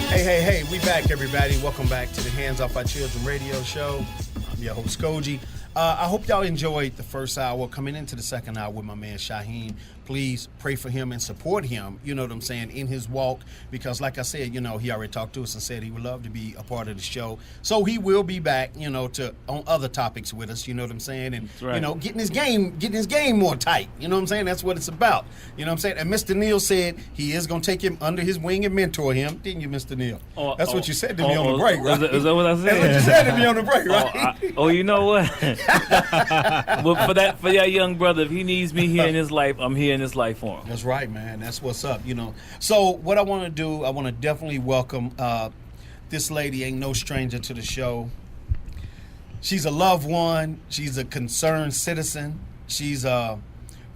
Hey, we back, everybody. Welcome back to the Hands Off Our Children radio show. I'm your host, Cogee. I hope y'all enjoyed the first hour. Coming into the second hour with my man, Shahiem. Please pray for him and support him, you know what I'm saying, in his walk. Because like I said, you know, he already talked to us and said he would love to be a part of the show. So he will be back, you know, on other topics with us, you know what I'm saying? And, right. You know, getting his game more tight. You know what I'm saying? That's what it's about. You know what I'm saying? And Mr. Neal said he is going to take him under his wing and mentor him. Didn't you, Mr. Neal? That's what you said to me on the break, right? Is that what I said? That's what you said to me on the break, right? You know what? Well, for that young brother, if he needs me here in his life, I'm here in his life for him. That's right, man. That's what's up, you know. So what I want to do, I want to definitely welcome this lady. Ain't no stranger to the show. She's a loved one. She's a concerned citizen. She's a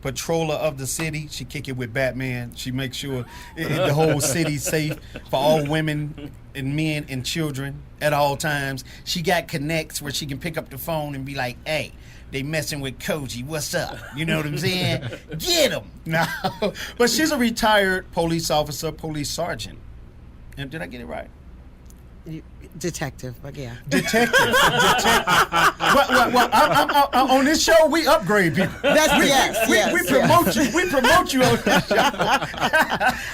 patroller of the city. She kick it with Batman. She makes sure the whole city's safe for all women and men and children at all times. She got connects where she can pick up the phone and be like, hey, they messing with Cogee. What's up? You know what I'm saying? Get them. No. But she's a retired police officer, police sergeant. And did I get it right? Detective, but yeah. Detective. Well, I'm on this show, we upgrade people. We promote you. We promote you on this show.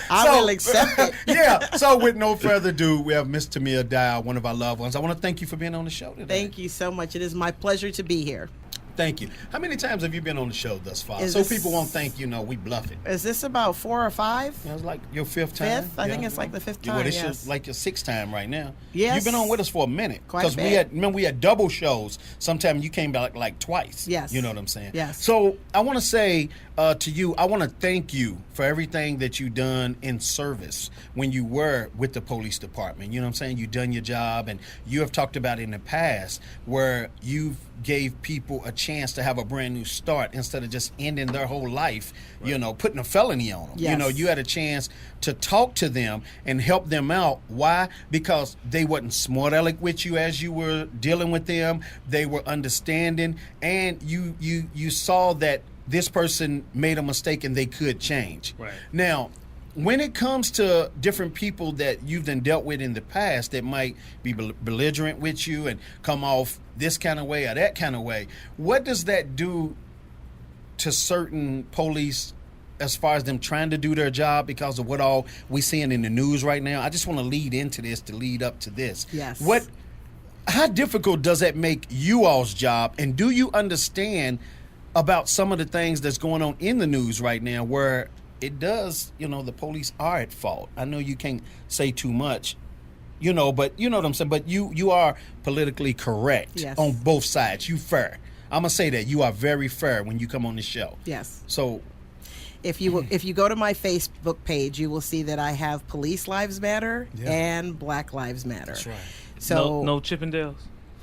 I will accept it. Yeah. So with no further ado, we have Miss Tamia Dow, one of our loved ones. I want to thank you for being on the show today. Thank you so much. It is my pleasure to be here. Thank you. How many times have you been on the show thus far? People won't think, we bluff it. Is this about 4 or 5? It's like your fifth time. Fifth? I think it's like the fifth time, Well, this yes. is like your sixth time right now. Yes. You've been on with us for a minute. Quite a bit. We had double shows. Sometimes you came back like twice. Yes. You know what I'm saying? Yes. So I want to say to you, I want to thank you for everything that you done in service when you were with the police department. You know what I'm saying? You done your job, and you have talked about in the past where you've gave people a chance to have a brand new start instead of just ending their whole life, right. Putting a felony on them. Yes. You had a chance to talk to them and help them out. Why? Because they wasn't smart aleck with you as you were dealing with them. They were understanding, and you saw that this person made a mistake and they could change. Right. Now, when it comes to different people that you've then dealt with in the past that might be belligerent with you and come off this kind of way or that kind of way, what does that do to certain police as far as them trying to do their job because of what all we seeing in the news right now? I just want to lead into this to lead up to this. Yes. How difficult does that make you all's job, and do you understand about some of the things that's going on in the news right now where it does, the police are at fault? I know you can't say too much, but you know what I'm saying. But you are politically correct. Yes. On both sides. You fair. I'm gonna say that you are very fair when you come on the show. Yes. So, if you go to my Facebook page, you will see that I have Police Lives Matter and Black Lives Matter. That's right. So no Chippendales.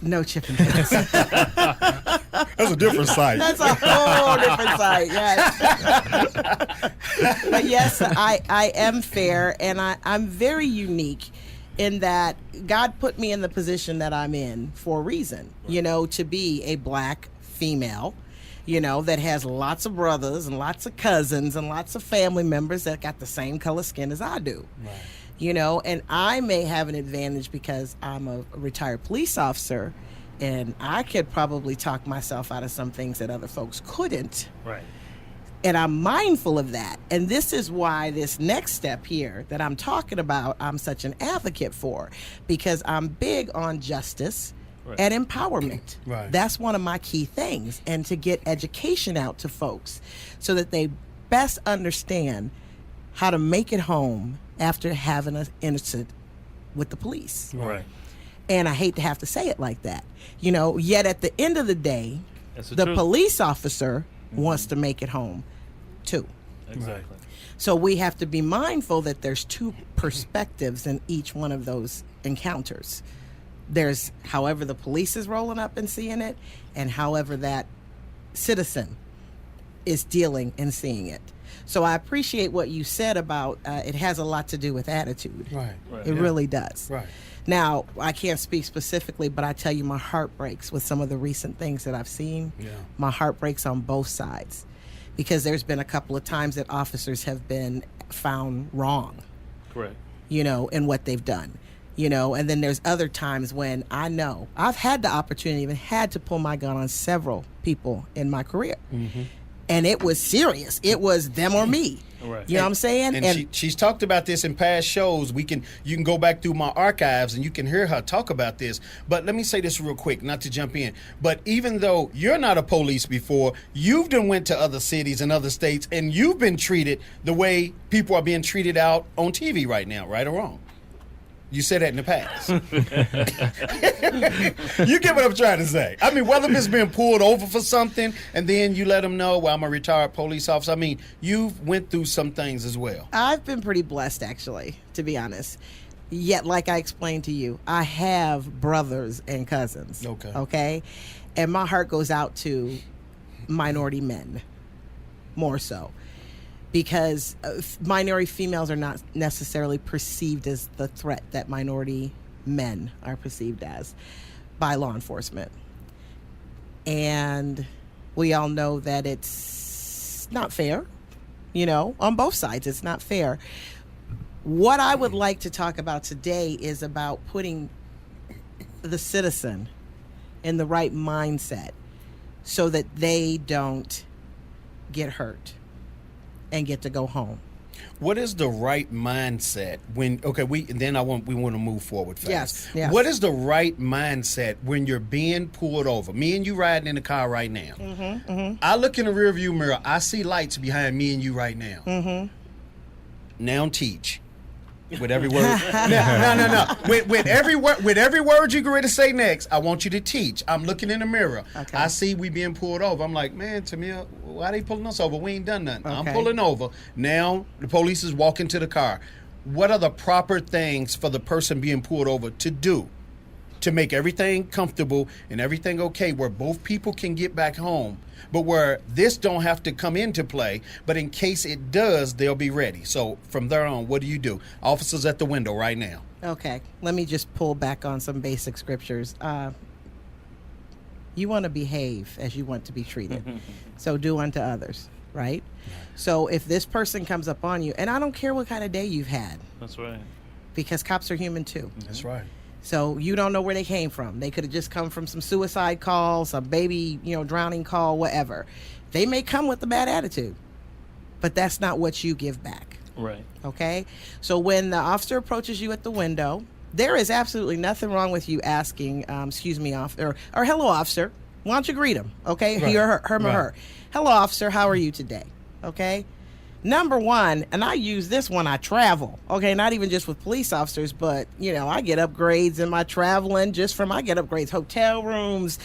No Chippendales. That's a different site. That's a whole different site, yes. But yes, I am fair, and I'm very unique in that God put me in the position that I'm in for a reason, to be a black female, that has lots of brothers and lots of cousins and lots of family members that got the same color skin as I do. Right. And I may have an advantage because I'm a retired police officer, and I could probably talk myself out of some things that other folks couldn't. Right. And I'm mindful of that. And this is why this next step here that I'm talking about, I'm such an advocate for, because I'm big on justice and empowerment. Right. That's one of my key things, and to get education out to folks so that they best understand how to make it home after having an incident with the police. Right. And I hate to have to say it like that. Yet at the end of the day, the truth. police officer wants to make it home too. Exactly. So we have to be mindful that there's two perspectives in each one of those encounters. There's however the police is rolling up and seeing it, and however that citizen is dealing and seeing it. So I appreciate what you said about it has a lot to do with attitude. Right. It really does. Right. Now, I can't speak specifically, but I tell you my heart breaks with some of the recent things that I've seen. Yeah. My heart breaks on both sides because there's been a couple of times that officers have been found wrong. Correct. in what they've done. And then there's other times when I know I've had the opportunity, even had to pull my gun on several people in my career. Mm-hmm. And it was serious. It was them or me. Right. You know what I'm saying? And she's talked about this in past shows. You can go back through my archives and you can hear her talk about this. But let me say this real quick, not to jump in. But even though you're not a police before, you've done went to other cities and other states, and you've been treated the way people are being treated out on TV right now, right or wrong? You said that in the past. You get what I'm trying to say. I mean, whether it's being pulled over for something and then you let them know, well, I'm a retired police officer. I mean, you've went through some things as well. I've been pretty blessed, actually, to be honest. Yet, like I explained to you, I have brothers and cousins. Okay? And my heart goes out to minority men, more so. Because minority females are not necessarily perceived as the threat that minority men are perceived as by law enforcement. And we all know that it's not fair, on both sides. It's not fair. What I would like to talk about today is about putting the citizen in the right mindset so that they don't get hurt and get to go home. What is the right mindset when? Okay, we want to move forward fast. Yes. What is the right mindset when you're being pulled over? Me and you riding in the car right now. Mm-hmm, mm-hmm. I look in the rearview mirror. I see lights behind me and you right now. Mm-hmm. Now teach. With every word, no. With every word you get ready to say next, I want you to teach. I'm looking in the mirror. Okay. I see we being pulled over. I'm like, man, Tamia, why they pulling us over? We ain't done nothing. Okay. I'm pulling over. Now the police is walking to the car. What are the proper things for the person being pulled over to do to make everything comfortable and everything okay, where both people can get back home, but where this don't have to come into play, but in case it does, they'll be ready. So from there on, what do you do? Officers at the window right now. Okay, let me just pull back on some basic scriptures. You want to behave as you want to be treated. So do unto others, right? So if this person comes up on you, and I don't care what kind of day you've had. That's right. Because cops are human too. That's right. So you don't know where they came from. They could have just come from some suicide call, some baby, drowning call, whatever. They may come with a bad attitude, but that's not what you give back. Right. Okay? So when the officer approaches you at the window, there is absolutely nothing wrong with you asking, excuse me, officer, or hello, officer. Why don't you greet him? Okay? Right. He or her. Hello, officer. How are you today? Okay? Number one, and I use this when I travel, okay, not even just with police officers, but, I get upgrades in my traveling I get upgrades, hotel rooms,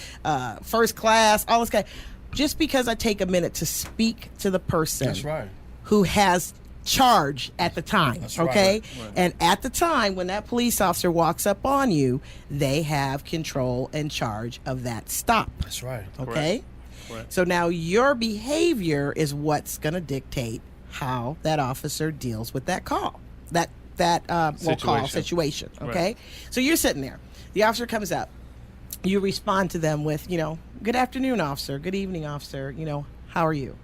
first class, all this kind. Just because I take a minute to speak to the person. That's right. Who has charge at the time, That's okay? Right. And at the time when that police officer walks up on you, they have control and charge of that stop. That's right. Okay? Correct. So now your behavior is what's going to dictate how that officer deals with that call, that situation. Okay, Right. So you're sitting there. The officer comes up. You respond to them with, good afternoon, officer. Good evening, officer. How are you?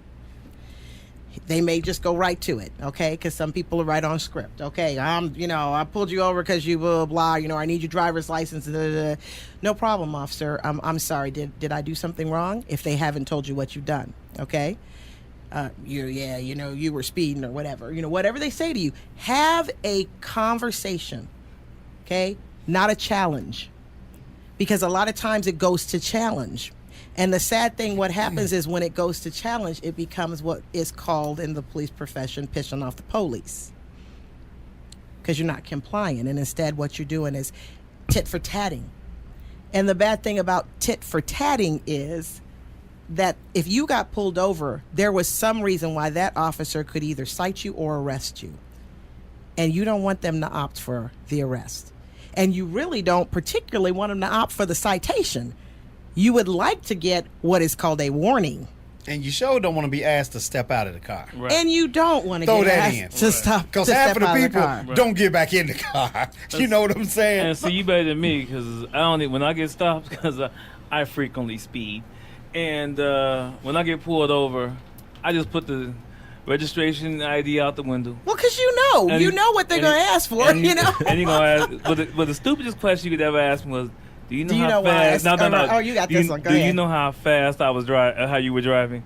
They may just go right to it, okay? Because some people are right on script. Okay, I pulled you over because you blah, blah, I need your driver's license. Blah, blah, blah. No problem, officer. I'm sorry. Did I do something wrong? If they haven't told you what you've done, okay? You were speeding or whatever. Whatever they say to you, have a conversation, okay? Not a challenge. Because a lot of times it goes to challenge. And the sad thing, what happens is when it goes to challenge, it becomes what is called in the police profession, pissing off the police. Because you're not complying. And instead what you're doing is tit for tatting. And the bad thing about tit for tatting is that if you got pulled over, there was some reason why that officer could either cite you or arrest you. And you don't want them to opt for the arrest. And you really don't particularly want them to opt for the citation. You would like to get what is called a warning. And you sure don't want to be asked to step out of the car. Right. And you don't want to Throw get that asked in. to stop. Because to half step of the out people car. don't get back in the car. You know what I'm saying? And so you better than me because when I get stopped, because I frequently speed. And when I get pulled over, I just put registration ID out the window. Well, because you know what they're going to ask for, and you know? And you're going to ask, but the stupidest question you could ever ask me was, do you know how fast? No. Oh, you got this one. Go ahead. ahead. Do you know how fast I was driving, how you were driving?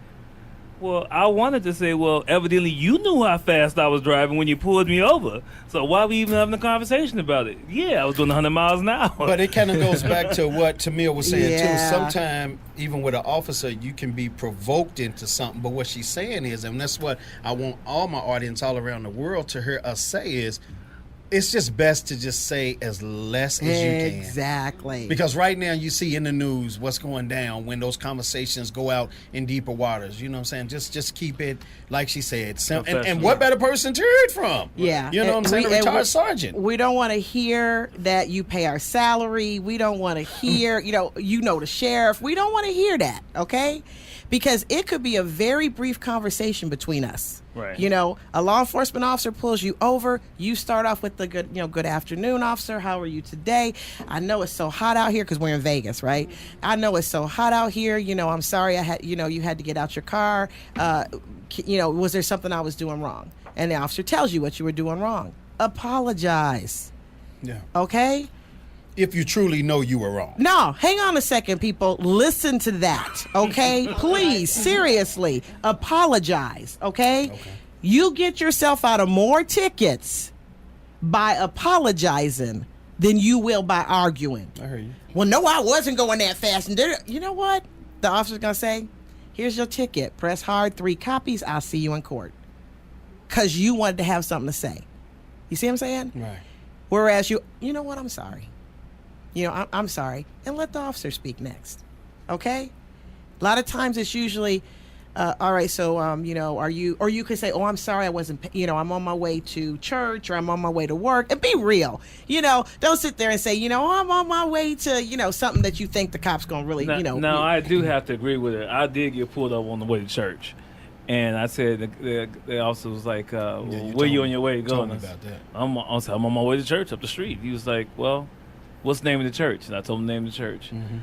Well, I wanted to say, well, evidently you knew how fast I was driving when you pulled me over. So why are we even having a conversation about it? Yeah, I was doing 100 miles an hour. But it kind of goes back to what Tamia was saying, Yeah. too. Sometimes, even with an officer, you can be provoked into something. But what she's saying is, and that's what I want all my audience all around the world to hear us say is, it's just best to just say as less as you can. Exactly. Because right now you see in the news what's going down when those conversations go out in deeper waters. You know what I'm saying? Just keep it, like she said, simple. And what better person to hear it from? Yeah. You know what I'm saying? A retired sergeant. We don't want to hear that you pay our salary. We don't want to hear, you know the sheriff. We don't want to hear that, okay? Because it could be a very brief conversation between us. Right. You know, a law enforcement officer pulls you over. You start off with the good afternoon, officer. How are you today? I know it's so hot out here because we're in Vegas, right? I know it's so hot out here. You know, I'm sorry you had to get out your car. Was there something I was doing wrong? And the officer tells you what you were doing wrong. Apologize. Yeah. Okay? If you truly know you were wrong. No, hang on a second, people. Listen to that, okay? Please, seriously, apologize, okay? You get yourself out of more tickets by apologizing than you will by arguing. I heard you. Well, no, I wasn't going that fast. And you know what? The officer's going to say, here's your ticket. Press hard, 3 copies. I'll see you in court. Because you wanted to have something to say. You see what I'm saying? Right. Whereas you know what? I'm sorry. I'm sorry. And let the officer speak next. Okay? A lot of times it's usually, all right, so, are you, or you could say, oh, I'm sorry, I wasn't, I'm on my way to church or I'm on my way to work. And be real. Don't sit there and say, I'm on my way to, something that you think the cop's going to really, No, I do have to agree with it. I did get pulled up on the way to church. And I said, the officer was like, where you on your way going? Told me about that. I'm on my way to church up the street. He was like, well, what's the name of the church? And I told him the name of the church. Mm-hmm.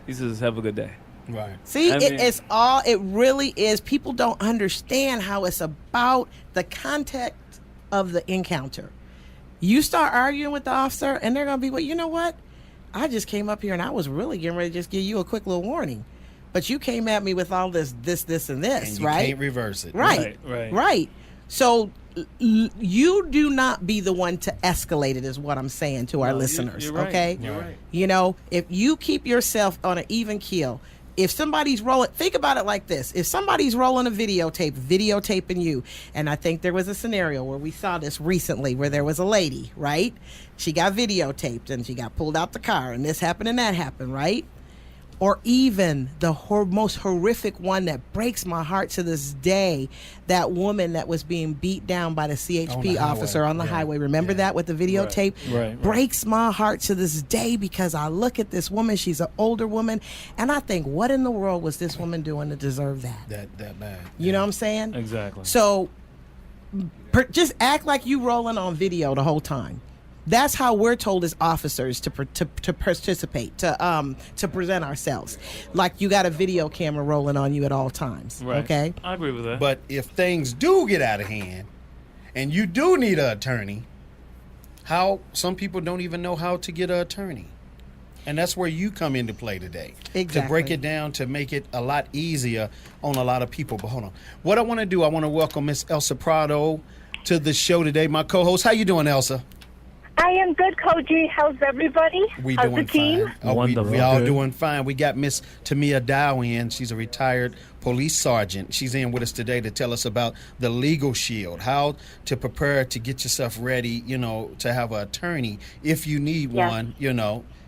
He says, have a good day. Right. See, it really is. People don't understand how it's about the context of the encounter. You start arguing with the officer and they're going to be, well, you know what? I just came up here and I was really getting ready to just give you a quick little warning. But you came at me with all this, and this, and you right? can't reverse it. Right. So you do not be the one to escalate it is what I'm saying to our listeners, you're right. okay? You're right. If you keep yourself on an even keel, if somebody's rolling, think about it like this. If somebody's rolling a videotaping you, and I think there was a scenario where we saw this recently where there was a lady, right? She got videotaped and she got pulled out the car and this happened and that happened, right? Or even the most horrific one that breaks my heart to this day, that woman that was being beat down by the CHP officer on the highway. Remember that with the videotape? Right. Breaks my heart to this day because I look at this woman, she's an older woman, and I think, what in the world was this woman doing to deserve that? That bad. You know what I'm saying? Exactly. So just act like you rolling on video the whole time. That's how we're told as officers to participate, to present ourselves. Like you got a video camera rolling on you at all times. Right. Okay? I agree with that. But if things do get out of hand and you do need an attorney, some people don't even know how to get an attorney. And that's where you come into play today. Exactly. To break it down, to make it a lot easier on a lot of people. But hold on. What I want to do, I want to welcome Miss Elsa Prado to the show today, my co-host. How you doing, Elsa? I am good, Cogee. How's everybody? We How's doing the team? fine. Wonderful. We all doing fine. We got Miss Tamia Dow in. She's a retired police sergeant. She's in with us today to tell us about the LegalShield, how to prepare to get yourself ready, to have an attorney if you need one,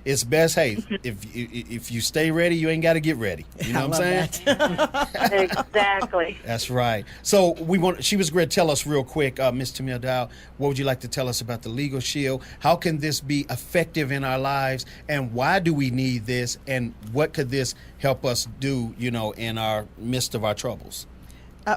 It's best, hey, if you stay ready, you ain't got to get ready. You know what I'm saying? Exactly. That's right. So she was going to tell us real quick, Ms. Tamia Dow, what would you like to tell us about the LegalShield? How can this be effective in our lives? And why do we need this? And what could this help us do, in our midst of our troubles?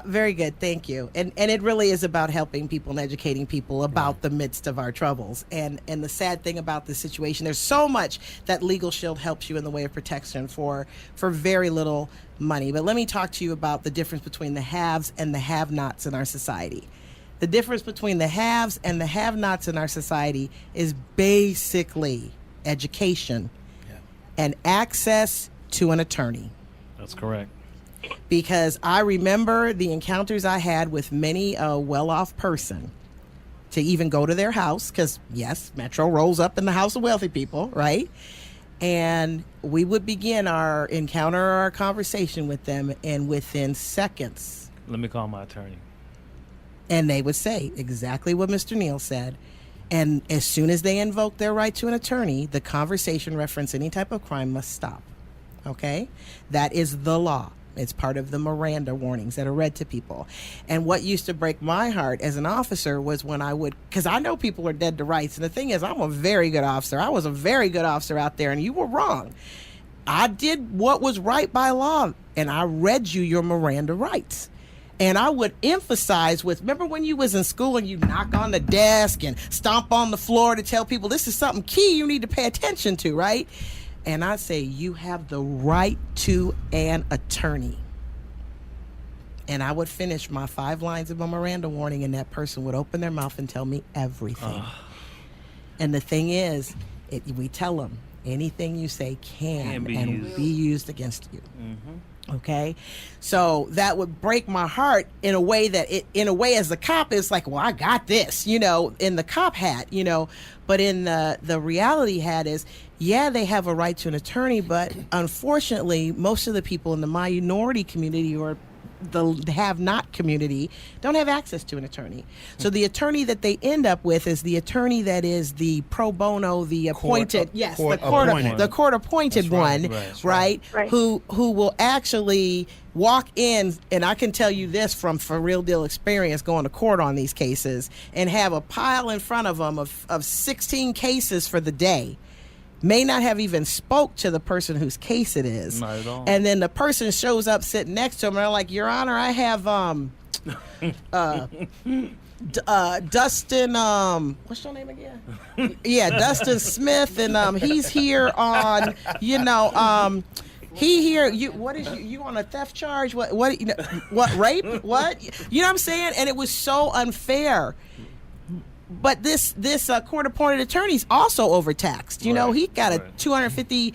Very good, thank you. And it really is about helping people and educating people about the midst of our troubles. And the sad thing about this situation, there's so much that LegalShield helps you in the way of protection for very little money. But let me talk to you about the difference between the haves and the have-nots in our society. The difference between the haves and the have-nots in our society is basically education and access to an attorney. That's correct. Because I remember the encounters I had with many a well-off person to even go to their house, because, yes, Metro rolls up in the house of wealthy people, right? And we would begin our encounter or our conversation with them, and within seconds... Let me call my attorney. And they would say exactly what Mr. Neal said. And as soon as they invoke their right to an attorney, the conversation reference any type of crime must stop. Okay? That is the law. It's part of the Miranda warnings that are read to people. And what used to break my heart as an officer was when I would, because I know people are dead to rights. And the thing is, I'm a very good officer. I was a very good officer out there, and you were wrong. I did what was right by law, and I read you your Miranda rights. And I would emphasize remember when you was in school and you knock on the desk and stomp on the floor to tell people this is something key you need to pay attention to, right? And I'd say, you have the right to an attorney. And I would finish my 5 lines of my Miranda warning, and that person would open their mouth and tell me everything. And the thing is, we tell them, anything you say can be used against you. Mm-hmm. Okay? So that would break my heart in a way as a cop, it's like, well, I got this, in the cop hat, but in the reality hat is, yeah, they have a right to an attorney, but unfortunately, most of the people in the minority community or the have-not community don't have access to an attorney. So the attorney that they end up with is the attorney that is the pro bono, the appointed, the court-appointed one, right? Who will actually walk in, and I can tell you this from for real deal experience going to court on these cases, and have a pile in front of them of 16 cases for the day. May not have even spoke to the person whose case it is. Not at all. And then the person shows up sitting next to him, and they're like, Your Honor, I have Dustin, what's your name again? Yeah, Dustin Smith, and he's here on, he here, you on a theft charge? What rape? What? You know what I'm saying? And it was so unfair. But this court-appointed attorney is also overtaxed. He got a 250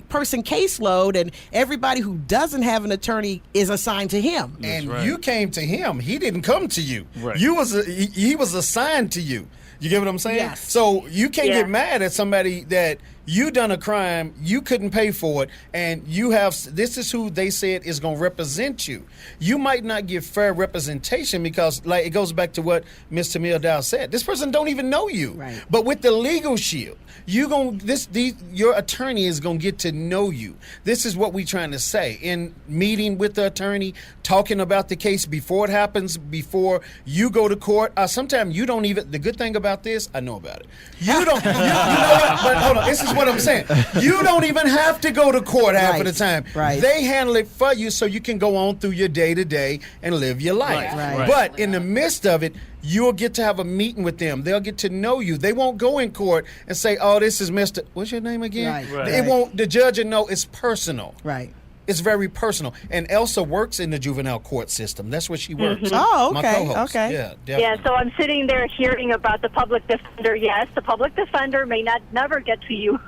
person caseload, and everybody who doesn't have an attorney is assigned to him. And you came to him. He didn't come to you. Right. He was assigned to you. You get what I'm saying? Yes. So you can't get mad at somebody that you done a crime, you couldn't pay for it, and this is who they said is going to represent you. You might not get fair representation because, like, it goes back to what Ms. Tamia Dow said. This person don't even know you. Right. But with the LegalShield, your attorney is going to get to know you. This is what we're trying to say. In meeting with the attorney, talking about the case before it happens, before you go to court. Sometimes you don't even, the good thing about this, I know about it. You don't, you know what? But hold on, this is what I'm saying. You don't even have to go to court half of the time. Right. They handle it for you so you can go on through your day-to-day and live your life. Right. But in the midst of it, you'll get to have a meeting with them. They'll get to know you. They won't go in court and say, oh, this is Mr. What's your name again? Right. It won't. The judge will know it's personal. Right. It's very personal. And Elsa works in the juvenile court system. That's where she works. Mm-hmm. Oh, okay. My co-host. Okay. Yeah, definitely. Yeah, so I'm sitting there hearing about the public defender. Yes, the public defender may never get to you.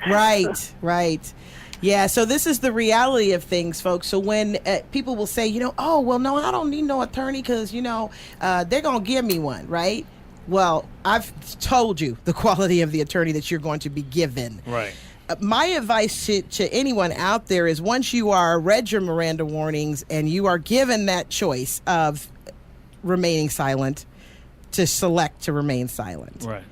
Right. Yeah, so this is the reality of things, folks. So when people will say, oh, well, no, I don't need no attorney because, they're going to give me one, right? Well, I've told you the quality of the attorney that you're going to be given. Right. My advice to anyone out there is once you are read your Miranda warnings and you are given that choice of remaining silent, to select to remain silent. Right.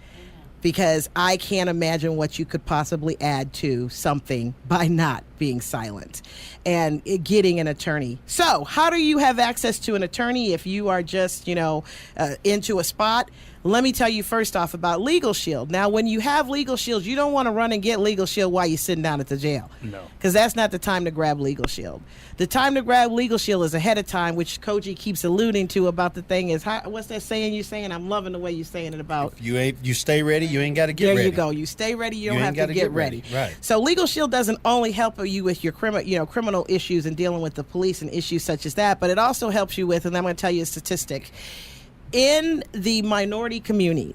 Because I can't imagine what you could possibly add to something by not being silent and getting an attorney. So how do you have access to an attorney if you are just, into a spot? Let me tell you first off about LegalShield. Now, when you have LegalShield, you don't want to run and get LegalShield while you're sitting down at the jail. No. Because that's not the time to grab LegalShield. The time to grab LegalShield is ahead of time, which Cogee keeps alluding to about the thing is, what's that saying you're saying? I'm loving the way you're saying it about. You stay ready, you ain't got to get ready. There you go. You stay ready, you don't have to get ready. Right. So LegalShield doesn't only help you with your criminal issues and dealing with the police and issues such as that, but it also helps you with, and I'm going to tell you a statistic, in the minority community.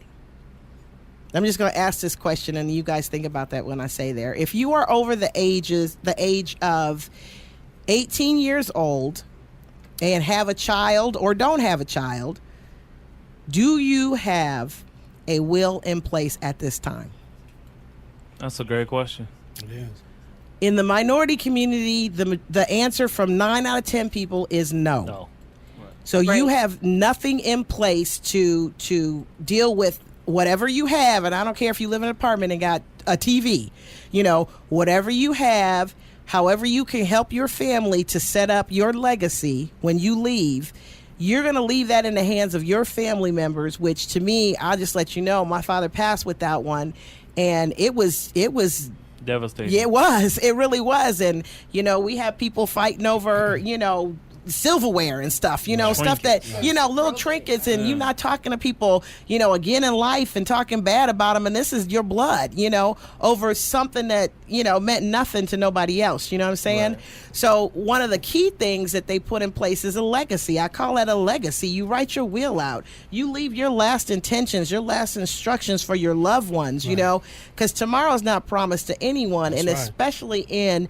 I'm just going to ask this question, and you guys think about that when I say there. If you are over the age of 18 years old and have a child or don't have a child, do you have a will in place at this time? That's a great question. It is. In the minority community, the answer from 9 out of 10 people is no. No. So you have nothing in place to deal with whatever you have, and I don't care if you live in an apartment and got a TV, whatever you have, however you can help your family to set up your legacy when you leave, you're going to leave that in the hands of your family members, which to me, I'll just let you know, my father passed without one, and it was devastating. Yeah, it was. It really was. And, we have people fighting over, silverware and stuff, stuff that, little trinkets, and you're not talking to people, again in life and talking bad about them. And this is your blood, over something that, meant nothing to nobody else. You know what I'm saying? Right. So one of the key things that they put in place is a legacy. I call that a legacy. You write your will out. You leave your last intentions, your last instructions for your loved ones, right. Because tomorrow's not promised to anyone. That's and right. Especially in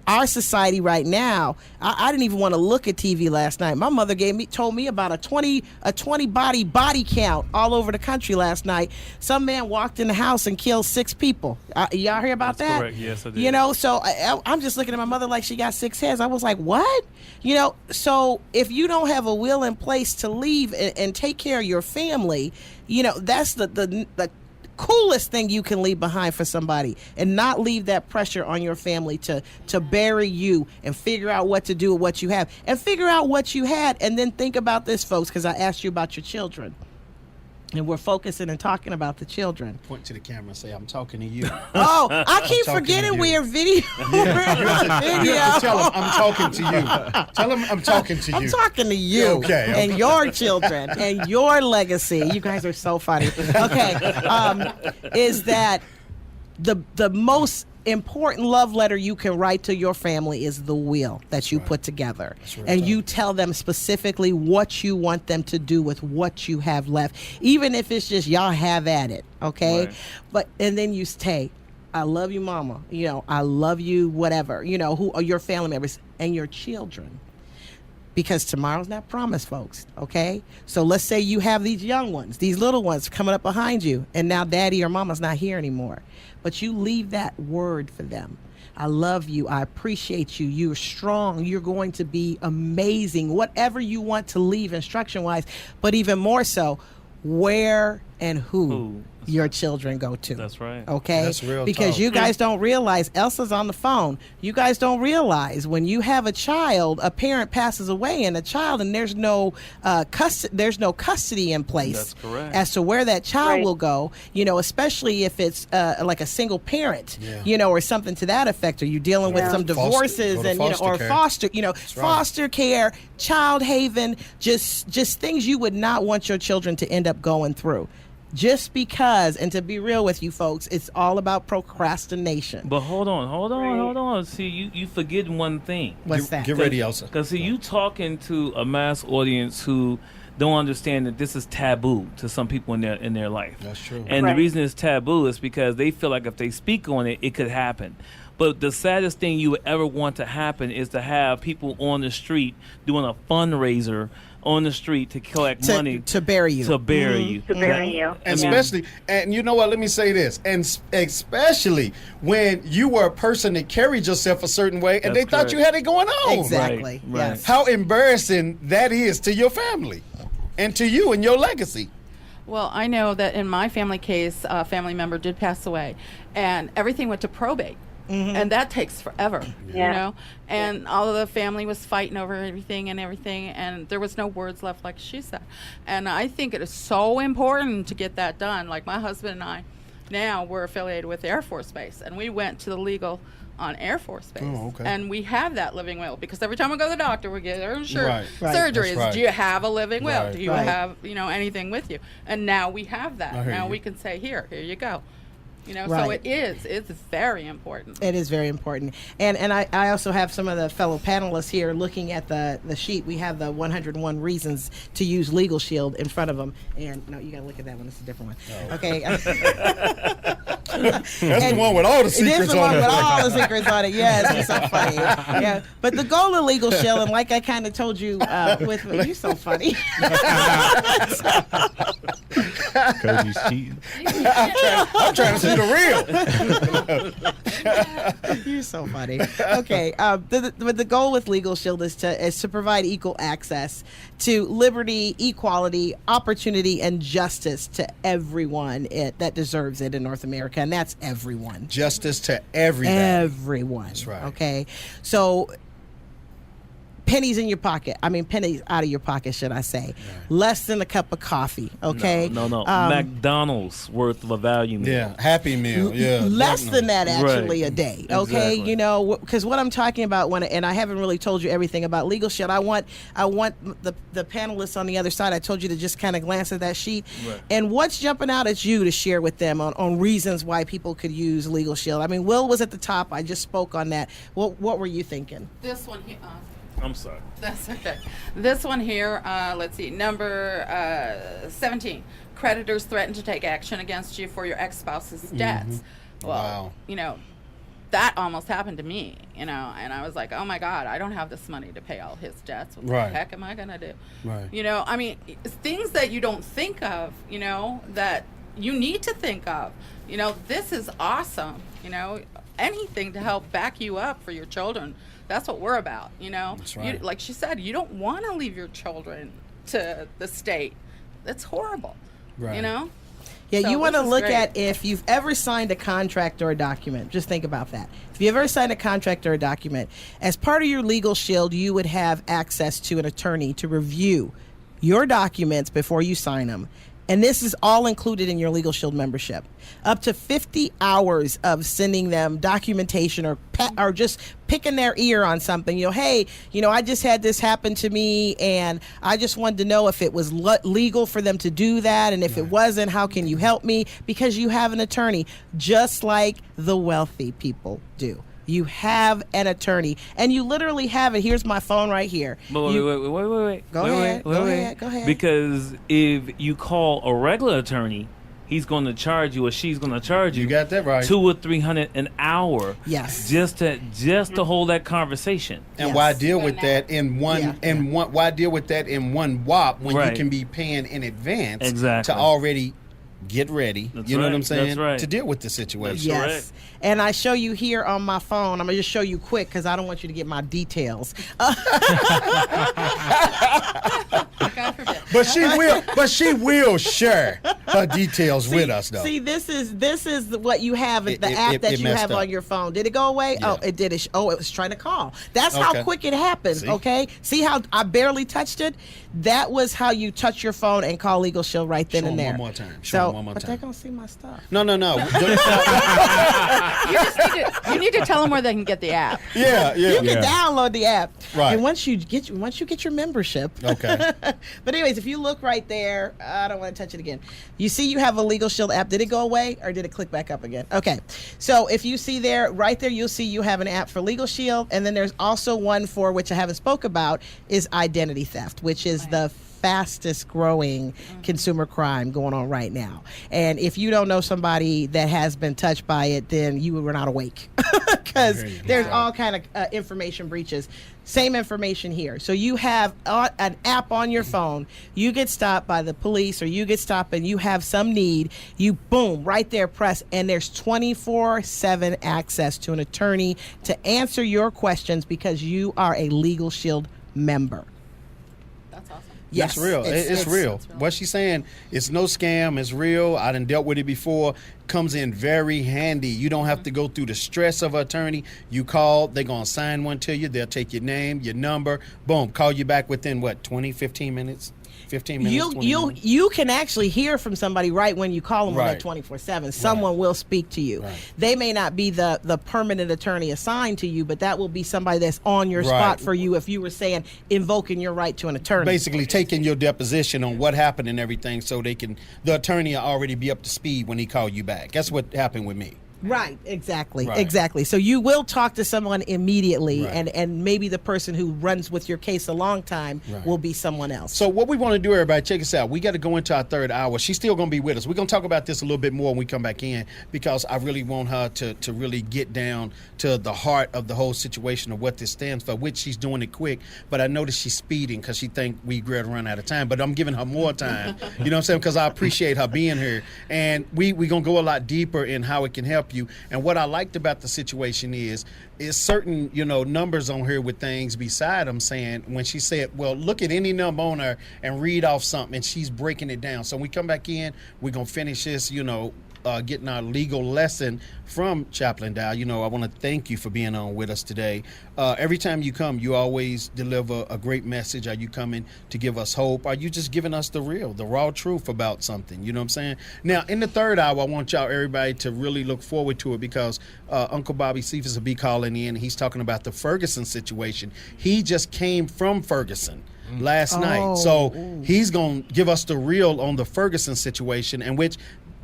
our society right now, I didn't even want to look at TV last night. My mother told me about a 20 body count all over the country last night. Some man walked in the house and killed 6 people. Y'all hear about That's that? Correct. Yes, I did. So I'm just looking at my mother like she got 6 heads. I was like, what? So if you don't have a will in place to leave and take care of your family, that's the coolest thing you can leave behind for somebody, and not leave that pressure on your family to bury you and figure out what to do with what you have, and figure out what you had. And then think about this, folks, because I asked you about your children, and we're focusing and talking about the children. Point to the camera and say, I'm talking to you. Oh, I keep forgetting we're video. Yeah. Tell them I'm talking to you. Tell them I'm talking to you. I'm talking to you. Okay. And your children and your legacy. You guys are so funny. Okay. Is that the most important love letter you can write to your family is the will that you put together. And you tell them specifically what you want them to do with what you have left, even if it's just y'all have at it, okay? Right. And then you say, I love you, mama, I love you, whatever, who are your family members and your children. Because tomorrow's not promised, folks, okay? So let's say you have these young ones, these little ones coming up behind you, and now daddy or mama's not here anymore. But you leave that word for them. I love you. I appreciate you. You're strong. You're going to be amazing. Whatever you want to leave instruction-wise, but even more so, where and who your children go to. That's right. Okay? That's real Because talk. you guys don't realize, Elsa's on the phone, you guys don't realize when you have a child, a parent passes away and there's no custody in place. That's correct. As to where that child will go, especially if it's like a single parent, or something to that effect, or you're dealing with some divorces foster care, child haven, just things you would not want your children to end up going through. Just because, and to be real with you folks, it's all about procrastination. But hold on. See, you forget one thing. What's that? Get ready, Elsa. Because you talking to a mass audience who don't understand that this is taboo to some people in their life. That's true. And the reason it's taboo is because they feel like if they speak on it, it could happen. But the saddest thing you would ever want to happen is to have people on the street doing a fundraiser on the street to collect money to bury you. To bury you. And especially, and you know what, let me say this, and especially when you were a person that carried yourself a certain way and That's they thought you had it going on. Exactly. Right. Yes. How embarrassing that is to your family and to you and your legacy. Well, I know that in my family case, a family member did pass away, and everything went to probate. and that takes forever, Yeah. you know. And all of the family was fighting over everything, and there was no words left, like she said. And I think it is so important to get that done. Like my husband and I, now we're affiliated with Air Force Base, and we went to the legal on Air Force Base, and we have that living will, because every time we go to the doctor, we get our insurance surgeries. Do you have a living will? Do you have anything with you? And now we have that. Now we can say, here you go. So it's very important. It is very important. And I also have some of the fellow panelists here looking at the sheet. We have the 101 reasons to use LegalShield in front of them. And no, you got to look at that one. It's a different one. Oh. Okay. That's the one with all the secrets on it. It is the one with all the secrets on it. Yes, it's so funny. Yeah. But the goal of LegalShield, and like I kind of told you, you're so funny. Cogee's cheating. I'm trying to see the real. You're so funny. Okay, the goal with LegalShield is to provide equal access to liberty, equality, opportunity, and justice to everyone that deserves it in North America, and that's everyone. Justice to everybody. Everyone. That's right. Okay, so pennies in your pocket. I mean, pennies out of your pocket, should I say. Right. Less than a cup of coffee, okay? No. McDonald's worth of a value meal. Yeah, Happy Meal, yeah. Less than that, actually, Right. a day, okay? Exactly. Because what I'm talking about, and I haven't really told you everything about LegalShield, I want the panelists on the other side, I told you to just kind of glance at that sheet. Right. And what's jumping out at you to share with them on reasons why people could use LegalShield? I mean, Will was at the top. I just spoke on that. What were you thinking? This one here. I'm sorry. That's okay. This one here, let's see, number 17. Creditors threaten to take action against you for your ex-spouse's debts. Well, Wow. That almost happened to me, and I was like, oh my God, I don't have this money to pay all his debts. What the heck am I going to do? Right. I mean, it's things that you don't think of, that you need to think of. This is awesome, anything to help back you up for your children. That's what we're about, That's right. Like she said, you don't want to leave your children to the state. That's horrible, Right. Yeah, So you want to this is look great. at if you've ever signed a contract or a document. Just think about that. If you ever signed a contract or a document, as part of your LegalShield, you would have access to an attorney to review your documents before you sign them. And this is all included in your LegalShield membership. Up to 50 hours of sending them documentation or just picking their ear on something. Hey, I just had this happen to me, and I just wanted to know if it was legal for them to do that, and if it wasn't, how can you help me? Because you have an attorney, just like the wealthy people do. You have an attorney, and you literally have it. Here's my phone right here. But wait. Go ahead. Because if you call a regular attorney, he's going to charge you, or she's going to charge you. You got that right. $200 or $300 an hour. Yes. Just to hold that conversation. And Yes. why deal with that in one why deal with that in one whop when Right. you can be paying in advance Exactly. to already get ready. That's you know right. what I'm saying? That's right. To deal with the situation. That's Yes. And I show you here on my phone. I'm going to just show you quick because I don't want you to get my details. God forbid. But she will share her details with us though. See, this is what you have, the app that it you messed have up. on your phone. Did it go away? Yeah. Oh, it did. It was trying to call. That's how Okay. quick it happens, See? okay? See how I barely touched it? That was how you touch your phone and call LegalShield right then Show and 'em there. one more time. Show 'em one more but time. they're going to see my stuff. No. You need to tell them where they can get the app. yeah. You can download the app. Right. And once you get your membership. Okay. But anyways, if you look right there, I don't want to touch it again. You see you have a LegalShield app. Did it go away or did it click back up again? Okay. So if you see there, right there, you'll see you have an app for LegalShield. And then there's also one for which I haven't spoke about is identity theft, which is the fastest growing consumer crime going on right now. And if you don't know somebody that has been touched by it, then you were not awake because there's all kind of information breaches. Same information here. So you have an app on your phone. You get stopped by the police or you get stopped and you have some need. You boom, right there, press, and there's 24/7 access to an attorney to answer your questions because you are a LegalShield member. That's awesome. Yes, That's real. It's real. What she's saying, it's no scam. It's real. I done dealt with it before. Comes in very handy. You don't have to go through the stress of an attorney. You call, they're going to sign one to you. They'll take your name, your number, boom, call you back within, 15 minutes? 15 minutes, 20 minutes. You can actually hear from somebody right when you call them on Right. that 24/7. Someone will speak to you. Right. They may not be the permanent attorney assigned to you, but that will be somebody that's on your spot for you if you were saying invoking your right to an attorney. Basically taking your deposition on what happened and everything so the attorney will already be up to speed when he call you back. That's what happened with me. Right, exactly, Right. exactly. So you will talk to someone immediately, Right. and maybe the person who runs with your case a long time Right. will be someone else. So what we want to do, everybody, check us out. We got to go into our third hour. She's still going to be with us. We're going to talk about this a little bit more when we come back in because I really want her to really get down to the heart of the whole situation of what this stands for, which she's doing it quick. But I noticed she's speeding because she think we going to run out of time. But I'm giving her more time, you know what I'm saying, because I appreciate her being here. And we going to go a lot deeper in how it can help you. And what I liked about the situation is certain, numbers on here with things beside them saying, when she said, well, look at any number on her and read off something, and she's breaking it down. So when we come back in, we're going to finish this, getting our legal lesson from Chaplain Dow. I want to thank you for being on with us today. Every time you come, you always deliver a great message. Are you coming to give us hope? Are you just giving us the raw truth about something? You know what I'm saying? Now, in the third hour, I want everybody to really look forward to it because Uncle Bobby Cephus will be calling in. He's talking about the Ferguson situation. He just came from Ferguson last night. So he's going to give us the real on the Ferguson situation, in which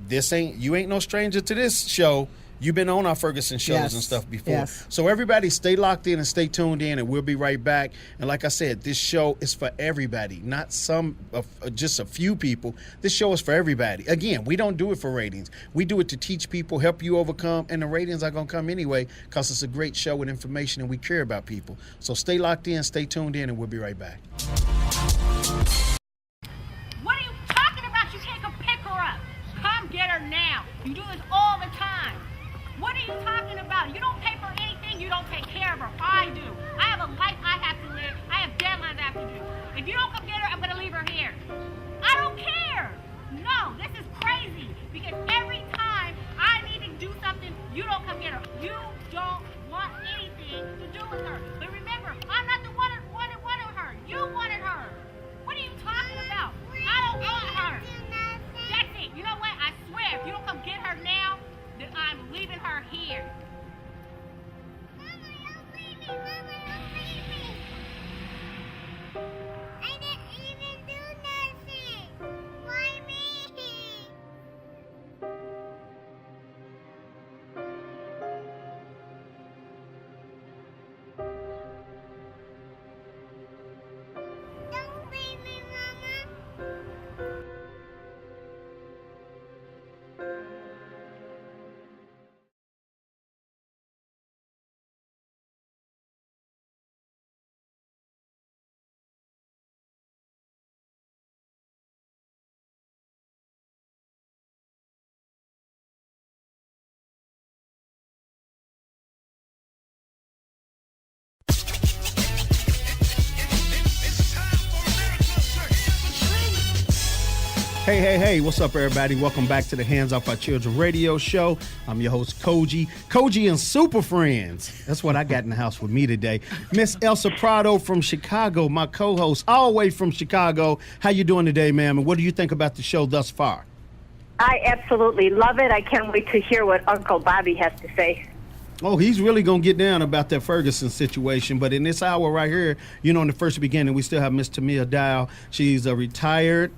you ain't no stranger to this show. You've been on our Ferguson shows and stuff before. Yes. So everybody stay locked in and stay tuned in, and we'll be right back. And like I said, this show is for everybody, not just a few people. This show is for everybody. Again, we don't do it for ratings. We do it to teach people, help you overcome, and the ratings are going to come anyway because it's a great show with information and we care about people. So stay locked in, stay tuned in, and we'll be right back. What are you talking about? You can't come pick her up. Come get her now. You do this all the time. What are you talking about? You don't pay for anything. You don't take care of her. I do. I have a life I have to live. I have deadlines I have to do. If you don't come get her, I'm going to leave her here. I don't care. No, this is crazy because every time I need to do something, you don't come get her. You don't want anything to do with her. But remember, I'm not the one that wanted her. You wanted her. What are you talking about? I don't want her. That's it. You know what? I swear, if you don't come get her now, then I'm leaving her here. Mama, don't leave me. Mama, don't leave me. I didn't even do nothing. Why me? Don't leave me, Mama. Hey, what's up, everybody? Welcome back to the Hands Off Our Children radio show. I'm your host, Cogee and Super Friends. That's what I got in the house with me today. Miss Elsa Prado from Chicago, my co-host, all the way from Chicago. How you doing today, ma'am? And what do you think about the show thus far? I absolutely love it. I can't wait to hear what Uncle Bobby has to say. Oh, he's really going to get down about that Ferguson situation. But in this hour right here, in the first beginning, we still have Miss Tamia Dow. She's a retired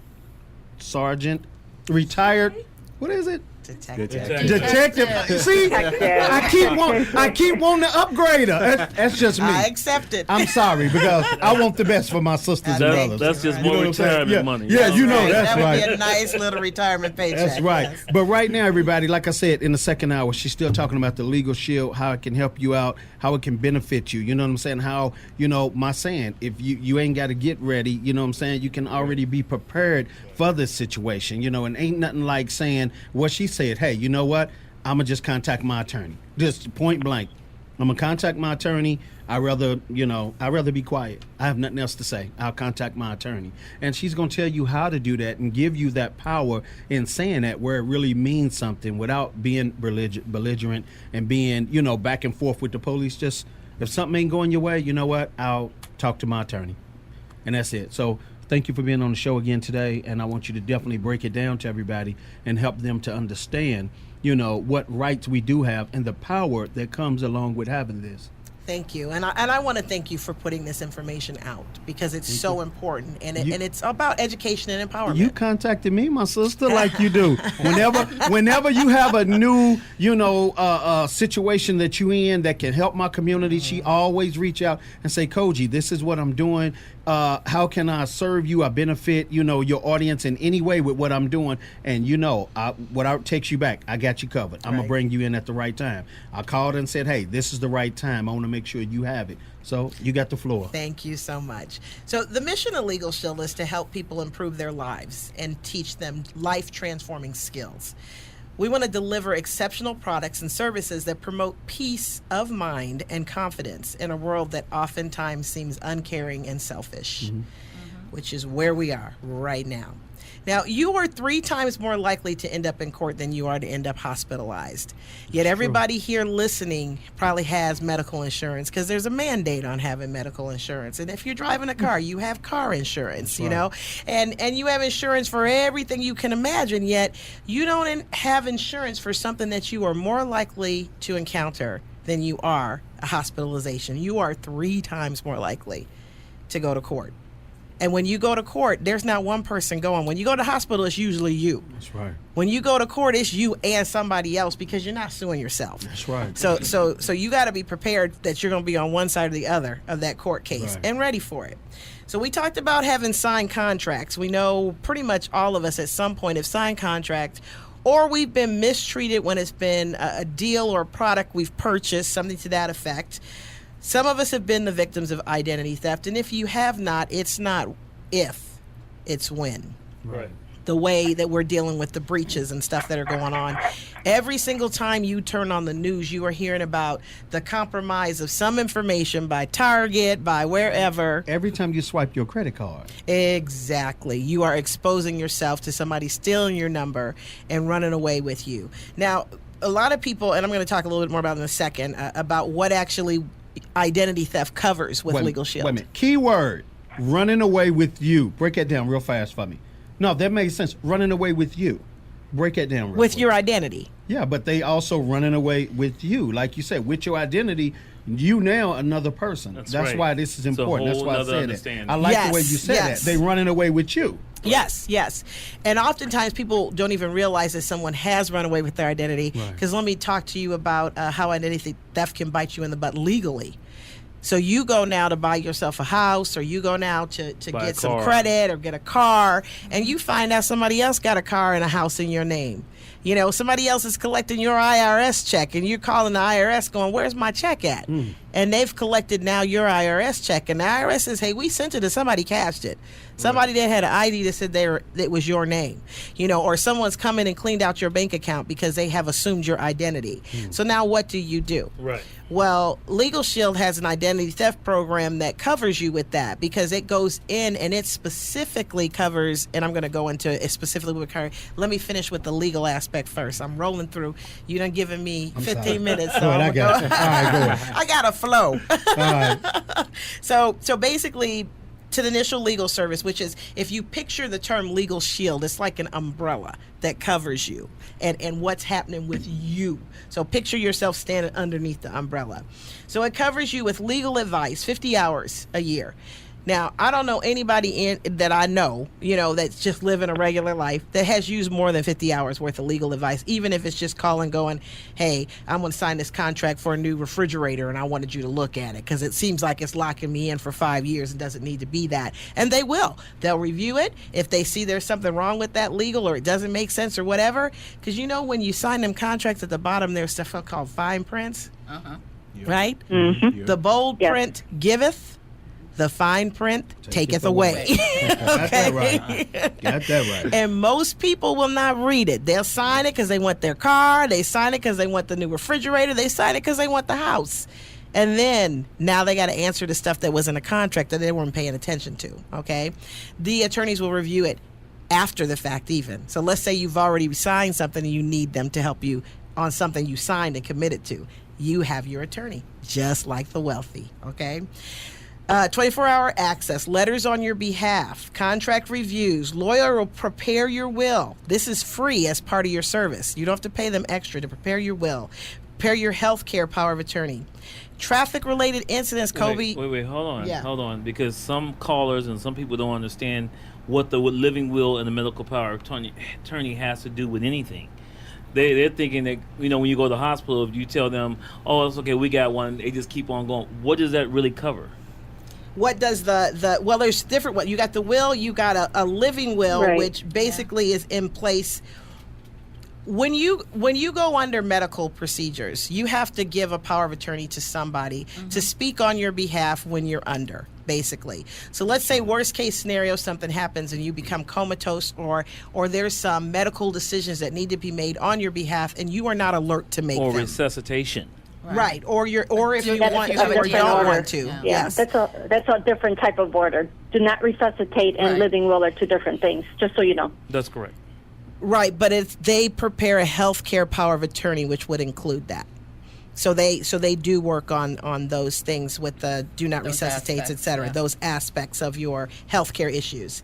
retired, what is it? Detective. See, I keep wanting to upgrade her. That's just me. I accept it. I'm sorry because I want the best for my sisters and brothers. That's just more retirement money. Yeah, that's that right. would be a nice little retirement paycheck. That's right. Yes. But right now, everybody, like I said, in the second hour, she's still talking about the LegalShield, how it can help you out, how it can benefit you. You know what I'm saying? How, my saying, if you ain't got to get ready, you know what I'm saying? You can already be prepared for this situation, and ain't nothing like saying what she said, hey, you know what? I'm going to just contact my attorney. Just point blank. I'm gonna contact my attorney. I'd rather be quiet. I have nothing else to say. I'll contact my attorney. And she's gonna tell you how to do that and give you that power in saying that where it really means something without being belligerent and being, back and forth with the police. Just if something ain't going your way, you know what? I'll talk to my attorney. And that's it. So thank you for being on the show again today. And I want you to definitely break it down to everybody and help them to understand, what rights we do have and the power that comes along with having this. Thank you. And I want to thank you for putting this information out because it's so important. And it's about education and empowerment. You contacted me, my sister, like you do. Whenever you have a new, situation that you in that can help my community, she always reach out and say, Cogee, this is what I'm doing. How can I serve you? I benefit, your audience in any way with what I'm doing. And what takes you back, I got you covered. I'm going to bring you in at the right time. I called and said, hey, this is the right time. I want to make sure you have it. So you got the floor. Thank you so much. So the mission of LegalShield is to help people improve their lives and teach them life-transforming skills. We want to deliver exceptional products and services that promote peace of mind and confidence in a world that oftentimes seems uncaring and selfish, which is where we are right now. Now, you are 3 times more likely to end up in court than you are to end up hospitalized. Yet everybody here listening probably has medical insurance because there's a mandate on having medical insurance. And if you're driving a car, you have car insurance, and you have insurance for everything you can imagine, yet you don't have insurance for something that you are more likely to encounter than you are a hospitalization. You are 3 times more likely to go to court. And when you go to court, there's not one person going. When you go to hospital, it's usually you. That's right. When you go to court, it's you and somebody else because you're not suing yourself. That's right. So you got to be prepared that you're going to be on one side or the other of that court case and ready for it. So we talked about having signed contracts. We know pretty much all of us at some point have signed contracts, or we've been mistreated when it's been a deal or a product we've purchased, something to that effect. Some of us have been the victims of identity theft, and if you have not, it's not if, it's when. Right. The way that we're dealing with the breaches and stuff that are going on. Every single time you turn on the news, you are hearing about the compromise of some information by Target, by wherever. Every time you swipe your credit card. Exactly. You are exposing yourself to somebody stealing your number and running away with you. Now, a lot of people, and I'm going to talk a little bit more about in a second, about what actually identity theft covers with LegalShield. Wait a minute. Keyword, running away with you. Break that down real fast for me. No, that makes sense. Running away with you. Break that down real with quick. your identity. Yeah, but they also running away with you. Like you said, with your identity, you now another person. That's right. why this is important. That's why I said it. I like the way you said that. They running away with you. Yes. And oftentimes people don't even realize that someone has run away with their identity. Because let me talk to you about how identity theft can bite you in the butt legally. So you go now to buy yourself a house, or you go now to get some credit or get a car, and you find out somebody else got a car and a house in your name. Somebody else is collecting your IRS check, and you're calling the IRS going, where's my check at? And they've collected now your IRS check, and the IRS says, hey, we sent it to somebody cashed it. Somebody that had an ID that said it was your name, or someone's come in and cleaned out your bank account because they have assumed your identity. So now what do you do? Right. Well, LegalShield has an identity theft program that covers you with that, because it goes in and it specifically covers, and I'm going to go into it specifically with her. Let me finish with the legal aspect first. I'm rolling through. You done given me 15 minutes. So I got it. All right, go ahead. I got a flow. All right. So basically, to the initial legal service, which is, if you picture the term LegalShield, it's like an umbrella that covers you and what's happening with you. So picture yourself standing underneath the umbrella. So it covers you with legal advice, 50 hours a year. Now, I don't know anybody that I know, that's just living a regular life that has used more than 50 hours worth of legal advice, even if it's just calling going, hey, I'm going to sign this contract for a new refrigerator and I wanted you to look at it because it seems like it's locking me in for 5 years and doesn't need to be that. And they will. They'll review it if they see there's something wrong with that legal or it doesn't make sense or whatever. Because when you sign them contracts at the bottom, there's stuff called fine prints, right? Mm-hmm. The bold print giveth, The fine print taketh away. Got that right. Got that right. And most people will not read it. They'll sign it because they want their car. They sign it because they want the new refrigerator. They sign it because they want the house. And then now they got to answer the stuff that was in a contract that they weren't paying attention to. Okay, the attorneys will review it after the fact even. So let's say you've already signed something and you need them to help you on something you signed and committed to. You have your attorney, just like the wealthy. Okay. 24-hour access, letters on your behalf, contract reviews, lawyer will prepare your will. This is free as part of your service. You don't have to pay them extra to prepare your will. Prepare your health care power of attorney. Traffic-related incidents, Cogee. Wait, hold on. Yeah. Hold on, because some callers and some people don't understand what the living will and the medical power of attorney has to do with anything. They're thinking that, when you go to the hospital, if you tell them, oh, it's okay, we got one, they just keep on going. What does that really cover? What does well, there's different ones. You got the will, you got a living will, Right. which basically is in place. When you go under medical procedures, you have to give a power of attorney to somebody to speak on your behalf when you're under, basically. So let's say worst case scenario, something happens and you become comatose, or there's some medical decisions that need to be made on your behalf and you are not alert to make Or them. resuscitation. Right, or if you That's want a to or different don't order. want to. Yeah, Yes. that's a different type of order. Do not resuscitate and Right. living will are two different things, just so you know. That's correct. Right, but if they prepare a health care power of attorney, which would include that. So they do work on those things with the do not Those resuscitate, et aspects, cetera, yeah. those aspects of your healthcare issues.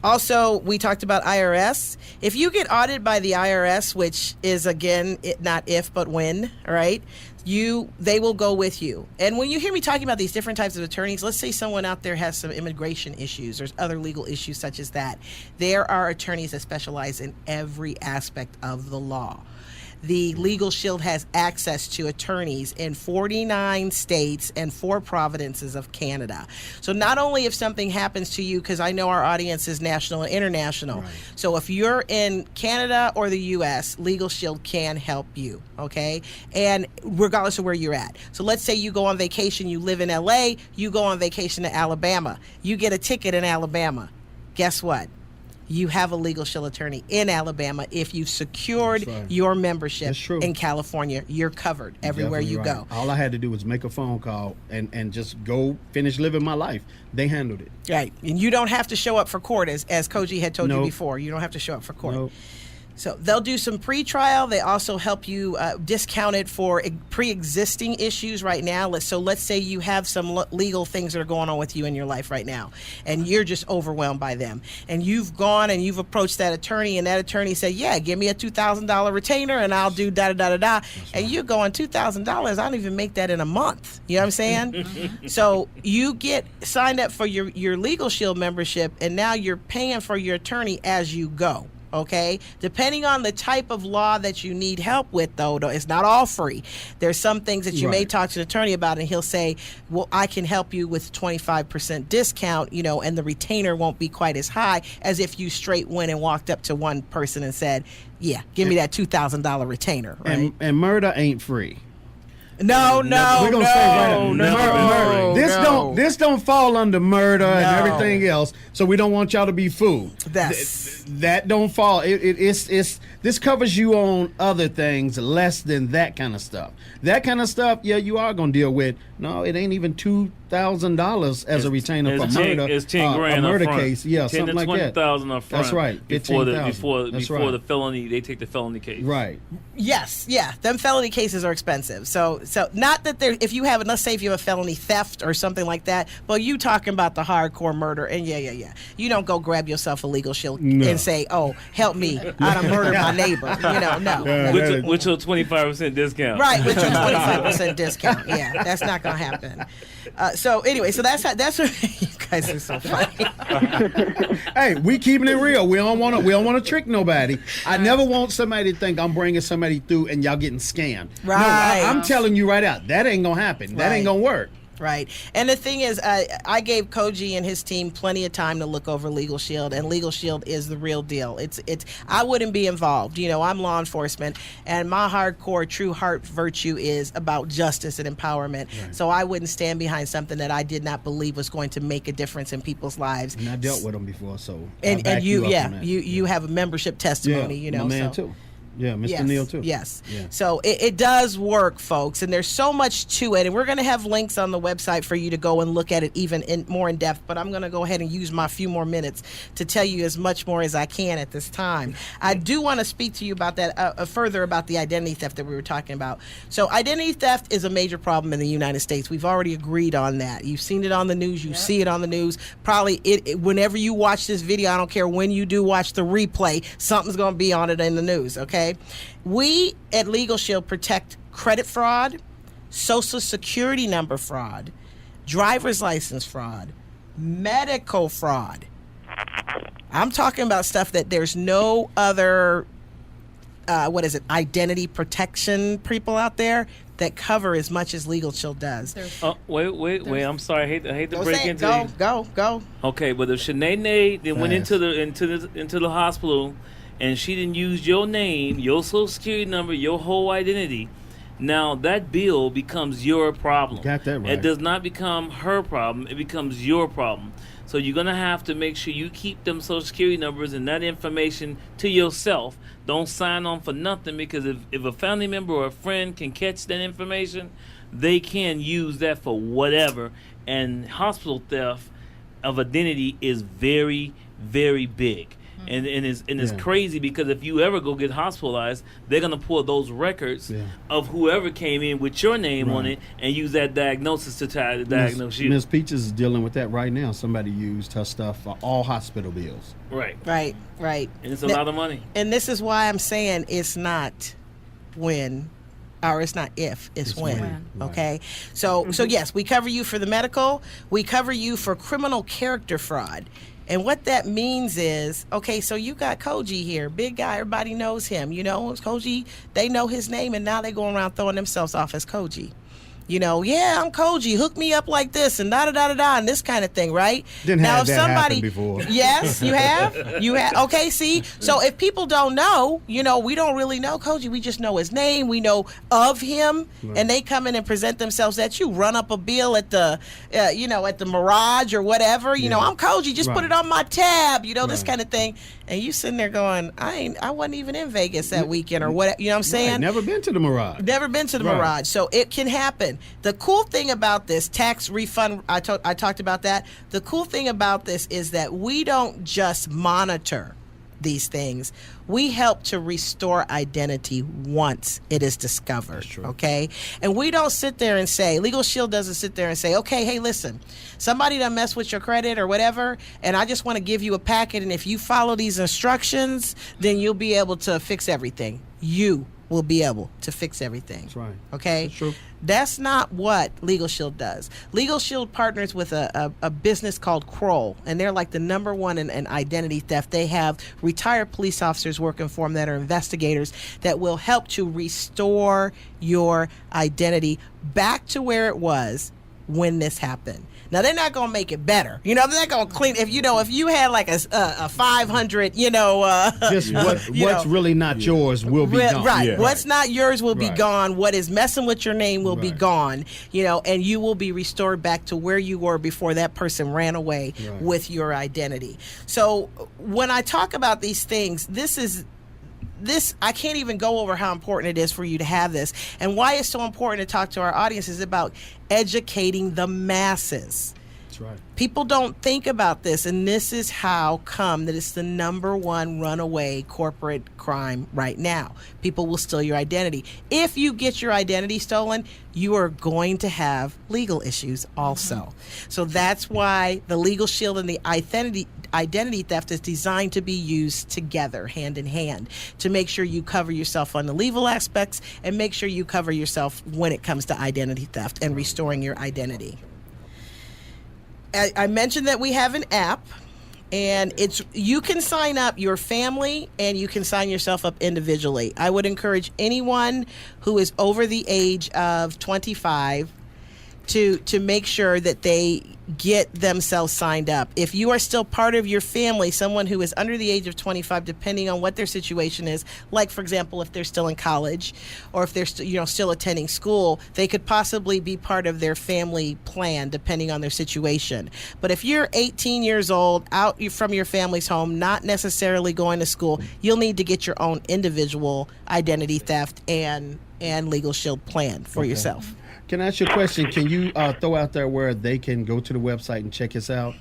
Also, we talked about IRS. If you get audited by the IRS, which is, again, not if, but when, all right, they will go with you. And when you hear me talking about these different types of attorneys, let's say someone out there has some immigration issues or other legal issues such as that. There are attorneys that specialize in every aspect of the law. The LegalShield has access to attorneys in 49 states and 4 provinces of Canada. So not only if something happens to you, because I know our audience is national and international. Right. So if you're in Canada or the U.S., LegalShield can help you, okay? And regardless of where you're at. So let's say you go on vacation, you live in L.A., you go on vacation to Alabama. You get a ticket in Alabama. Guess what? You have a LegalShield attorney in Alabama. If you've secured your membership in California, you're covered everywhere you go. All I had to do was make a phone call and just go finish living my life. They handled it. Right. And you don't have to show up for court, as Cogee had told you Nope. before. You don't have to show up for court. Nope. So they'll do some pre-trial. They also help you discount it for pre-existing issues right now. So let's say you have some legal things that are going on with you in your life right now, and you're just overwhelmed by them. And you've gone and you've approached that attorney, and that attorney said, yeah, give me a $2,000 retainer, and I'll do da-da-da-da-da. And you're going, $2,000? I don't even make that in a month. You know what I'm saying? So you get signed up for your LegalShield membership, and now you're paying for your attorney as you go. Okay, depending on the type of law that you need help with, though, it's not all free. There's some things that you may talk to an attorney about, and he'll say, well, I can help you with 25% discount, and the retainer won't be quite as high as if you straight went and walked up to one person and said, yeah, give me that $2,000 retainer. Right? And murder ain't free. No, We're gonna say right now, no. This don't fall under murder and everything else. So we don't want y'all to be fooled. That don't fall. It's this covers you on other things less than that kind of stuff. That kind of stuff, yeah, you are gonna deal with. No, it ain't even $2,000 as a retainer for murder. It's $10,000 a murder up front. case, yeah, 10 something to like that. $20,000 up front. That's right. Before $15,000. before the felony, they take the felony case. Right. Yes, yeah. Them felony cases are expensive. So not that if you have, let's say if you have a felony theft or something like that, but you talking about the hardcore murder, and yeah. You don't go grab yourself a LegalShield and say, oh, help me, I done murdered my neighbor. No. With your 25% discount. Right, with your 25% discount. Yeah, that's not going to happen. So anyway, that's what you guys are so funny. Hey, we keeping it real. We don't want to trick nobody. I never want somebody to think I'm bringing somebody through and y'all getting scammed. Right. No, I'm telling you right out, that ain't gonna happen. That ain't gonna work. Right. And the thing is, I gave Cogee and his team plenty of time to look over LegalShield, and LegalShield is the real deal. It's. I wouldn't be involved. You know, I'm law enforcement, and my hardcore, true heart virtue is about justice and empowerment. Right. So I wouldn't stand behind something that I did not believe was going to make a difference in people's lives. And I dealt with them before, so and you have a membership testimony. You know, my man too. Yeah, Mr. Neal too. Yes. Yeah. So it does work, folks, and there's so much to it. And we're going to have links on the website for you to go and look at it even more in depth. But I'm going to go ahead and use my few more minutes to tell you as much more as I can at this time. I do want to speak to you about that further about the identity theft that we were talking about. So identity theft is a major problem in the United States. We've already agreed on that. You've seen it on the news. You see it on the news. Probably whenever you watch this video, I don't care when you do watch the replay, something's going to be on it in the news, okay? We at LegalShield protect credit fraud, social security number fraud, driver's license fraud, medical fraud. I'm talking about stuff that there's no other, identity protection people out there that cover as much as LegalShield does. Wait. I'm sorry. I hate to break into it. Go. Okay, but if Sinead then went into the hospital and she didn't use your name, your social security number, your whole identity, now that bill becomes your problem. Got that right. It does not become her problem. It becomes your problem. So you're going to have to make sure you keep them social security numbers and that information to yourself. Don't sign on for nothing, because if a family member or a friend can catch that information, they can use that for whatever. And hospital theft of identity is very, very big. And it's crazy, because if you ever go get hospitalized, they're going to pull those records of whoever came in with your name on it and use that diagnosis to try to diagnose you. Ms. Peaches is dealing with that right now. Somebody used her stuff for all hospital bills. Right. And it's a lot of money. And this is why I'm saying it's not when, or it's not if, it's when. Okay? So yes, we cover you for the medical. We cover you for criminal character fraud. And what that means is, okay, so you got Cogee here, big guy, everybody knows him. You know, Cogee, they know his name, and now they go around throwing themselves off as Cogee. You know, yeah, I'm Cogee, hook me up like this, and da-da-da-da-da, and this kind of thing, right? Didn't now, have that happen before. Yes, you have? You have? Okay, see? So if people don't know, you know, we don't really know Cogee. We just know his name. We know of him, and they come in and present themselves at you. Run up a bill at the, at the Mirage or whatever. You know, I'm Cogee, just put it on my tab, you know, this kind of thing. And you sitting there going, I wasn't even in Vegas that weekend or what, you know what I'm saying? Right. Never been to the Mirage. Never been to the Mirage. So it can happen. The cool thing about this tax refund, I talked about that. The cool thing about this is that we don't just monitor these things. We help to restore identity once it is discovered. That's true. Okay? And we don't sit there and say, LegalShield doesn't sit there and say, okay, hey, listen, somebody done mess with your credit or whatever, and I just want to give you a packet, and if you follow these instructions, then you'll be able to fix everything. You will be able to fix everything. That's right. Okay? That's true. That's not what LegalShield does. LegalShield partners with a business called Kroll, and they're like the number one in identity theft. They have retired police officers working for them that are investigators that will help to restore your identity back to where it was when this happened. Now, they're not going to make it better. You know, they're not going to clean. If you had like a 500, just what's really not yours will be gone. Right. Yeah. What's not yours will be gone. What is messing with your name will be gone, and you will be restored back to where you were before that person ran away with your identity. So when I talk about these things, this, I can't even go over how important it is for you to have this. And why it's so important to talk to our audience is about educating the masses. That's right. People don't think about this, and this is how come that it's the number one runaway corporate crime right now. People will steal your identity. If you get your identity stolen, you are going to have legal issues also. Mm-hmm. So that's why the LegalShield and the identity theft is designed to be used together, hand in hand, to make sure you cover yourself on the legal aspects and make sure you cover yourself when it comes to identity theft and restoring your identity. I mentioned that we have an app, and you can sign up your family and you can sign yourself up individually. I would encourage anyone who is over the age of 25 to make sure that they get themselves signed up. If you are still part of your family, someone who is under the age of 25, depending on what their situation is, like for example, if they're still in college or if they're still attending school, they could possibly be part of their family plan depending on their situation. But if you're 18 years old, out from your family's home, not necessarily going to school, you'll need to get your own individual identity theft and LegalShield plan for yourself. Can I ask you a question? Can you throw out there where they can go to the website and check us out?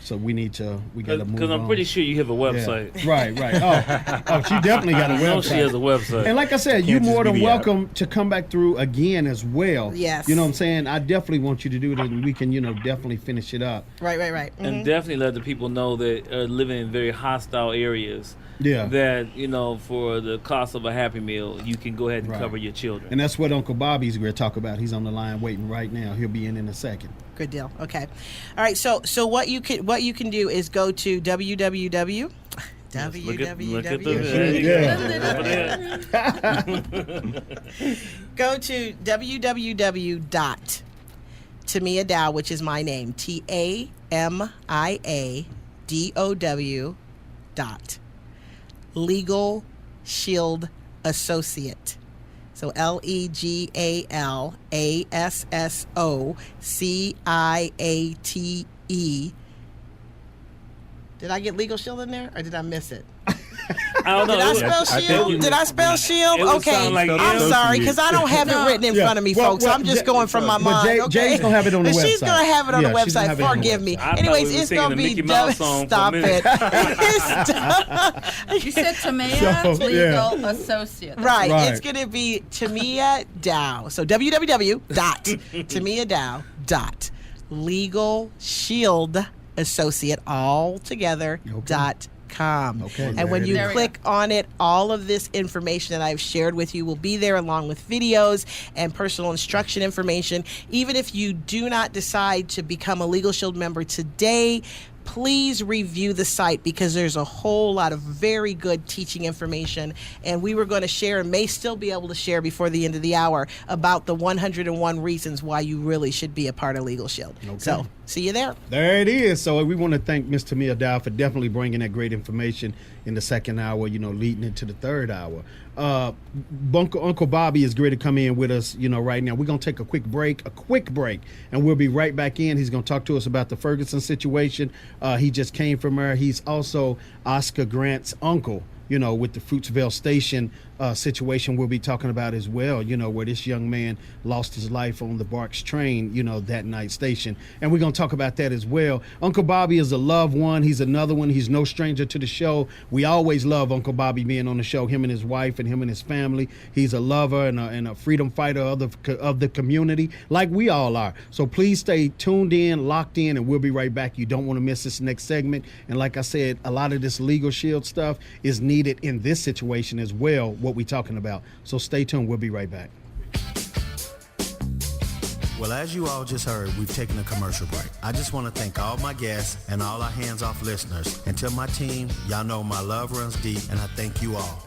So we got to move on. Because I'm pretty sure you have a website. Yeah. Right. Oh, she definitely got a website. I know she has a website. And like I said, you're more than welcome to come back through again as well. Yes. You know what I'm saying? I definitely want you to do it, and we can, definitely finish it up. Right. Mm-hmm. And definitely let the people know that are living in very hostile areas. Yeah. That, for the cost of a Happy Meal, you can go ahead and cover your children. And that's what Uncle Bobby's going to talk about. He's on the line waiting right now. He'll be in a second. Good deal. Okay. All right. So what you can do is go to www. Go to www.Tamia Dow, which is my name, TAMIADOW. LegalShield Associate. So LegalSociate. Did I get LegalShield in there, or did I miss it? I don't know. Did I spell shield? Did I spell shield? Okay, like I'm sorry because I don't have it written in front of me, folks. I'm just going from my mind. Okay, Jay's gonna have it on the website. She's gonna have it on the website. Forgive me. Anyways, it's gonna be. Stop it. You said Tamia Legal Associate. Right. It's gonna be Tamia Dow. So www.TamiaDow.LegalShield Associate all together .com. Okay. And when you click on it, all of this information that I've shared with you will be there, along with videos and personal instruction information. Even if you do not decide to become a LegalShield member today, please review the site, because there's a whole lot of very good teaching information, and we were going to share, and may still be able to share before the end of the hour, about the 101 reasons why you really should be a part of LegalShield. Okay. So see you there. There it is. So we want to thank Ms. Tamia Dow for definitely bringing that great information in the second hour, leading into the third hour. Uncle Bobby is great to come in with us, right now. We're going to take a quick break, and we'll be right back in. He's going to talk to us about the Ferguson situation. He just came from her. He's also Oscar Grant's uncle, with the Fruitsville Station situation we'll be talking about as well, where this young man lost his life on the Barks train, that night station. And we're going to talk about that as well. Uncle Bobby is a loved one. He's another one. He's no stranger to the show. We always love Uncle Bobby being on the show, him and his wife and him and his family. He's a lover and a freedom fighter of the community, like we all are. So please stay tuned in, locked in, and we'll be right back. You don't want to miss this next segment. And like I said, a lot of this LegalShield stuff is needed in this situation as well, what we're talking about. So stay tuned. We'll be right back. Well, as you all just heard, we've taken a commercial break. I just want to thank all my guests and all our hands-off listeners. And to my team, y'all know my love runs deep, and I thank you all.